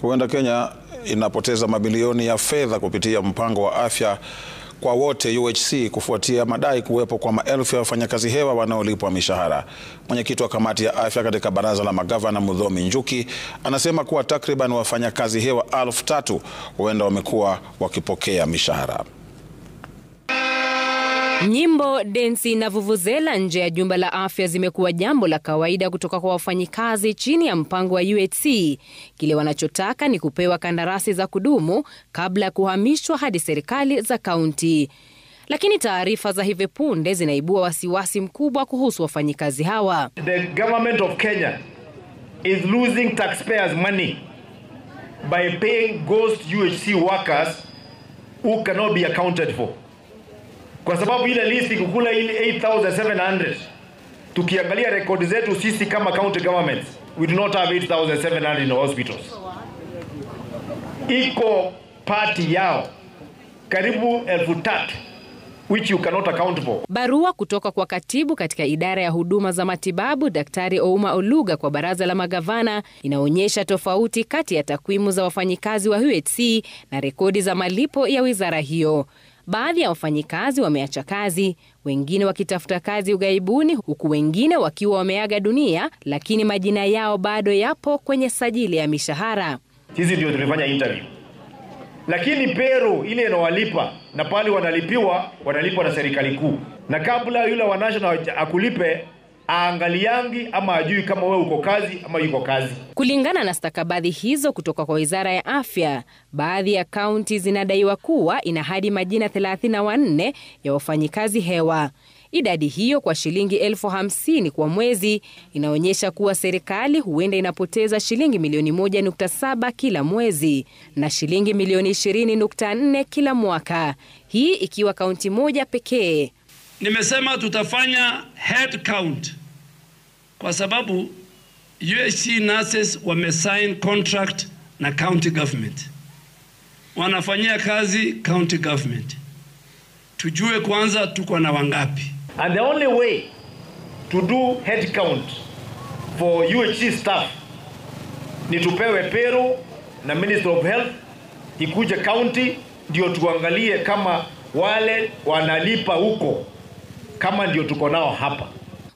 Huenda Kenya inapoteza mabilioni ya fedha kupitia mpango wa afya kwa wote UHC kufuatia madai kuwepo kwa maelfu ya wafanyakazi hewa wanaolipwa mishahara. Mwenyekiti wa kamati ya afya katika baraza la magavana Muthomi Njuki anasema kuwa takriban wafanyakazi hewa 3,000 huenda wamekuwa wakipokea mishahara. Nyimbo, densi na vuvuzela nje ya jumba la afya zimekuwa jambo la kawaida kutoka kwa wafanyikazi chini ya mpango wa UHC. Kile wanachotaka ni kupewa kandarasi za kudumu kabla ya kuhamishwa hadi serikali za kaunti. Lakini taarifa za hivi punde zinaibua wasiwasi mkubwa kuhusu wafanyikazi hawa. The government of Kenya is losing taxpayers' money by paying ghost UHC workers who cannot be accounted for. Kwa sababu ile list kukula ile 8,700, tukiangalia rekodi zetu sisi kama county governments, we do not have 8,700 in the hospitals. Iko party yao karibu 3,000 which you cannot account for. Barua kutoka kwa katibu katika idara ya huduma za matibabu Daktari Ouma Oluga kwa baraza la magavana inaonyesha tofauti kati ya takwimu za wafanyikazi wa UHC na rekodi za malipo ya wizara hiyo. Baadhi ya wafanyikazi wameacha kazi, wengine wakitafuta kazi ughaibuni, huku wengine wakiwa wameaga dunia, lakini majina yao bado yapo kwenye sajili ya mishahara. Sisi ndio tulifanya interview. Lakini pero ile inawalipa na pale wanalipwa na serikali kuu. Na kabla yule wa national akulipe aangaliangi ama ajui kama wewe uko kazi ama yuko kazi. Kulingana na stakabadhi hizo kutoka kwa Wizara ya Afya, baadhi ya kaunti zinadaiwa kuwa ina hadi majina 34 ya wafanyikazi hewa. Idadi hiyo kwa shilingi 50,000 kwa mwezi inaonyesha kuwa serikali huenda inapoteza shilingi milioni 1.7 kila mwezi na shilingi milioni 20.4 kila mwaka. Hii ikiwa kaunti moja pekee. Nimesema tutafanya head count kwa sababu UHC nurses wamesign contract na county government. Wanafanyia kazi county government. Tujue kwanza tuko na wangapi. And the only way to do head count for UHC staff ni tupewe pero na Minister of Health ikuje county ndio tuangalie kama wale wanalipa huko kama ndio tuko nao hapa.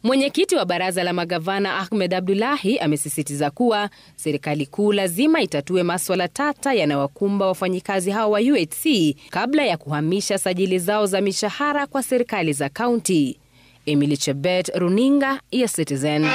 Mwenyekiti wa baraza la magavana Ahmed Abdullahi amesisitiza kuwa serikali kuu lazima itatue masuala tata yanayowakumba wafanyikazi hao wa UHC kabla ya kuhamisha sajili zao za mishahara kwa serikali za kaunti. Emily Chebet, Runinga ya Citizen.